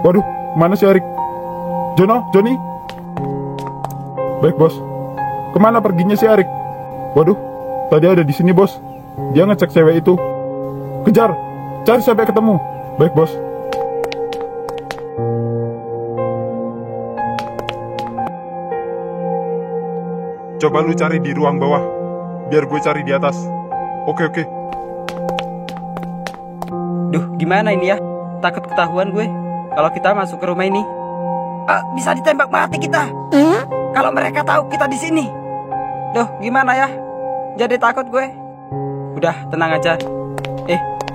Waduh, mana si Arik? Joni? Baik bos. Kemana perginya si Arik? Waduh, tadi ada di sini bos. Dia ngecek cewek itu. Kejar, cari sampai ketemu. Baik bos. Coba lu cari di ruang bawah, biar gue cari di atas. Oke. Duh, gimana ini ya? Takut ketahuan gue kalau kita masuk ke rumah ini. Bisa ditembak mati kita. Kalau mereka tahu kita di sini. Duh, gimana ya? Jadi takut gue. Udah, tenang aja.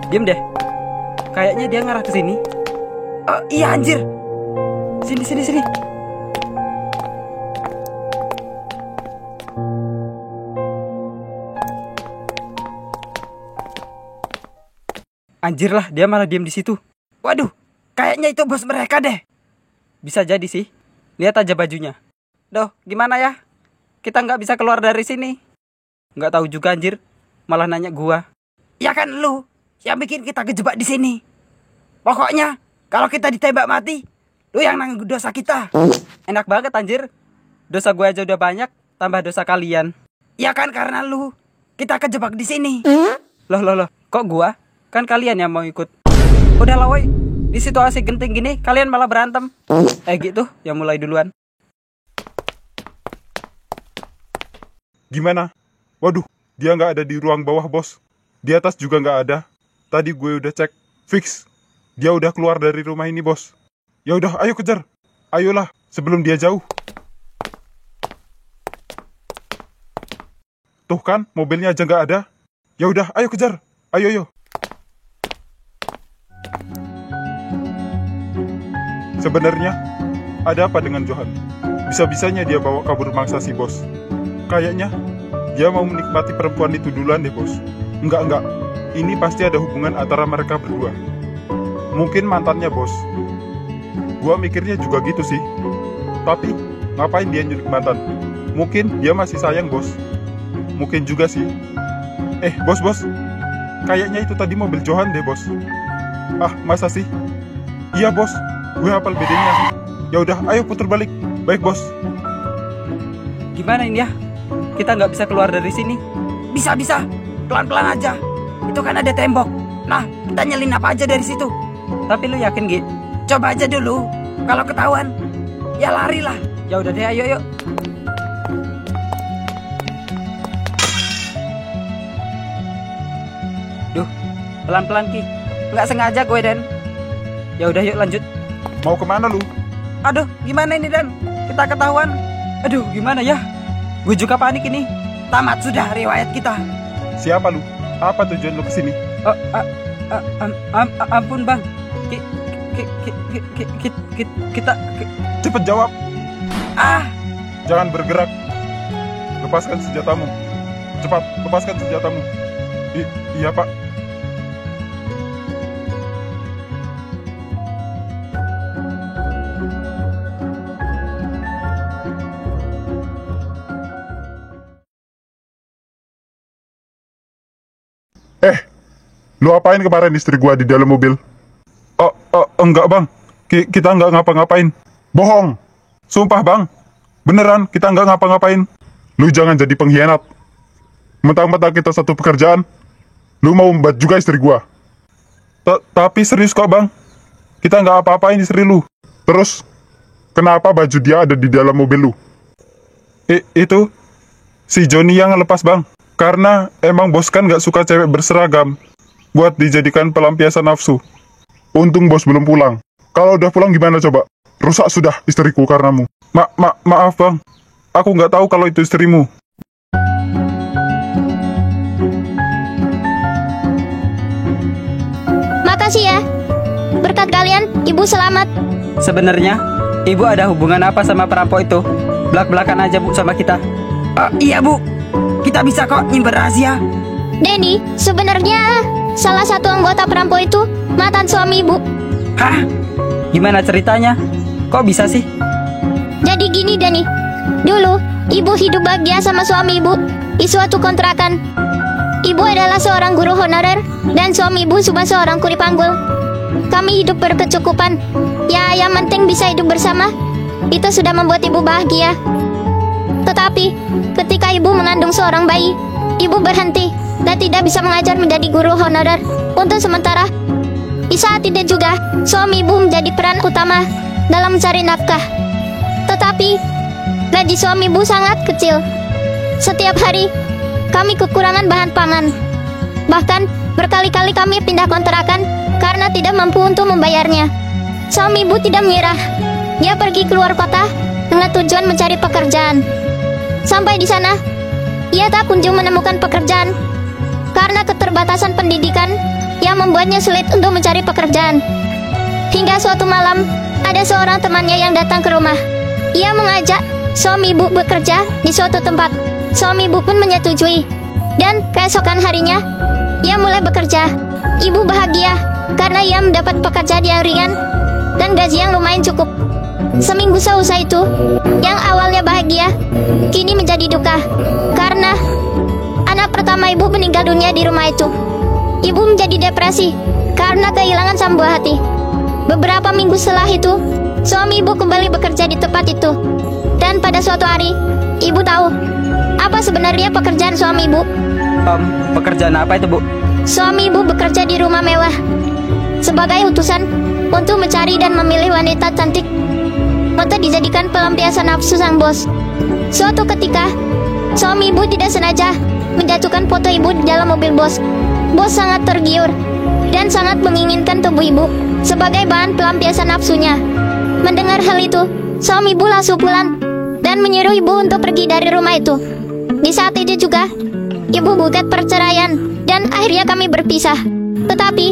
Diem deh. Kayaknya dia ngarah ke sini. Iya anjir. Sini. Anjir lah, dia malah diem di situ. Waduh, kayaknya itu bos mereka deh. Bisa jadi sih. Lihat aja bajunya. Duh, gimana ya? Kita nggak bisa keluar dari sini. Nggak tahu juga anjir. Malah nanya gua. Ya kan lu yang bikin kita kejebak di sini. Pokoknya kalau kita ditembak mati, lu yang nanggung dosa kita. Enak banget anjir. Dosa gua aja udah banyak, tambah dosa kalian. Ya kan karena lu kita kejebak di sini. Loh. Kok gua? Kan kalian yang mau ikut. Udah lah woi. Di situasi genting gini kalian malah berantem. Gitu yang mulai duluan. Gimana? Waduh, dia nggak ada di ruang bawah bos. Di atas juga nggak ada. Tadi gue udah cek, fix. Dia udah keluar dari rumah ini bos. Ya udah, ayo kejar. Ayolah, sebelum dia jauh. Tuh kan, mobilnya aja nggak ada. Ya udah, ayo kejar. Ayo. Sebenarnya, ada apa dengan Johan? Bisa-bisanya dia bawa kabur mangsa si bos. Kayaknya, dia mau menikmati perempuan itu duluan deh bos. Enggak. Ini pasti ada hubungan antara mereka berdua. Mungkin mantannya bos. Gua mikirnya juga gitu sih. Tapi, ngapain dia nyulik mantan? Mungkin dia masih sayang bos. Mungkin juga sih. Bos. Kayaknya itu tadi mobil Johan deh bos. Masa sih? Iya bos. Gue hafal bedanya. Ya udah, ayo putar balik. Baik bos. Gimana ini ya? Kita nggak bisa keluar dari sini. Bisa. Pelan-pelan aja. Itu kan ada tembok. Nah, kita nyelinap aja dari situ. Tapi lu yakin, Gi? Coba aja dulu. Kalau ketahuan, ya lari lah. Ya udah deh, ayo. Duh, pelan-pelan Ki. Nggak sengaja gue, Den. Ya udah yuk lanjut. Mau kemana lu? Aduh, gimana ini Dan? Kita ketahuan. Aduh, gimana ya? Gue juga panik ini. Tamat sudah riwayat kita. Siapa lu? Apa tujuan lu kesini? Ampun Bang. Kita Cepet jawab. Jangan bergerak. Lepaskan senjatamu. Cepat, lepaskan senjatamu. Iya Pak. Lu apain kemarin istri gua di dalam mobil? Enggak bang, kita enggak ngapa-ngapain. Bohong, sumpah bang. Beneran, kita enggak ngapa-ngapain. Lu jangan jadi pengkhianat. Mentang-mentang kita satu pekerjaan, lu mau membuat juga istri gua. Tapi serius kok bang, kita enggak apa-apain istri lu. Terus, kenapa baju dia ada di dalam mobil lu? Itu, si Joni yang ngelepas bang. Karena emang bos kan nggak suka cewek berseragam buat dijadikan pelampiasan nafsu. Untung bos belum pulang. Kalau udah pulang gimana coba? Rusak sudah istriku karenamu. Maaf bang, aku nggak tahu kalau itu istrimu. Makasih ya. Berkat kalian, ibu selamat. Sebenarnya, ibu ada hubungan apa sama perampok itu? Belak-belakan aja bu sama kita. Iya bu, kita bisa kok nyimpen rahasia. Denny, sebenarnya salah satu anggota perampok itu mantan suami ibu. Hah? Gimana ceritanya? Kok bisa sih? Jadi gini Denny, dulu ibu hidup bahagia sama suami ibu di suatu kontrakan. Ibu adalah seorang guru honorer dan suami ibu cuma seorang kuli panggul. Kami hidup berkecukupan. Ya, yang penting bisa hidup bersama. Itu sudah membuat ibu bahagia. Tetapi, ketika ibu mengandung seorang bayi, ibu berhenti dan tidak bisa mengajar menjadi guru honorer untuk sementara. Di saat itu juga, suami ibu menjadi peran utama dalam mencari nafkah. Tetapi, gaji suami ibu sangat kecil. Setiap hari, kami kekurangan bahan pangan. Bahkan, berkali-kali kami pindah kontrakan karena tidak mampu untuk membayarnya. Suami ibu tidak menyerah. Dia pergi keluar kota dengan tujuan mencari pekerjaan. Sampai di sana, ia tak kunjung menemukan pekerjaan karena keterbatasan pendidikan yang membuatnya sulit untuk mencari pekerjaan. Hingga suatu malam, ada seorang temannya yang datang ke rumah. Ia mengajak suami ibu bekerja di suatu tempat. Suami ibu pun menyetujui. Dan keesokan harinya, ia mulai bekerja. Ibu bahagia karena ia mendapat pekerjaan yang ringan dan gaji yang lumayan cukup. Seminggu seusai itu, yang awalnya bahagia, kini menjadi duka. Karena anak pertama ibu meninggal dunia di rumah itu. Ibu menjadi depresi karena kehilangan sang buah hati. Beberapa minggu setelah itu, suami ibu kembali bekerja di tempat itu. Dan pada suatu hari, ibu tahu apa sebenarnya pekerjaan suami ibu. Pekerjaan apa itu, Bu? Suami ibu bekerja di rumah mewah sebagai utusan untuk mencari dan memilih wanita cantik untuk dijadikan pelampiasan nafsu sang bos. Suatu ketika, suami ibu tidak sengaja menjatuhkan foto ibu di dalam mobil bos. Bos sangat tergiur dan sangat menginginkan tubuh ibu sebagai bahan pelampiasan nafsunya. Mendengar hal itu, suami ibu langsung pulang dan menyuruh ibu untuk pergi dari rumah itu. Di saat itu juga, ibu gugat perceraian dan akhirnya kami berpisah. Tetapi,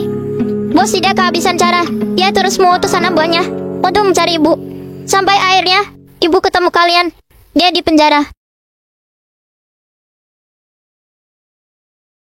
bos tidak kehabisan cara. Dia terus mengutus anak buahnya untuk mencari ibu. Sampai akhirnya, ibu ketemu kalian. Dia di penjara.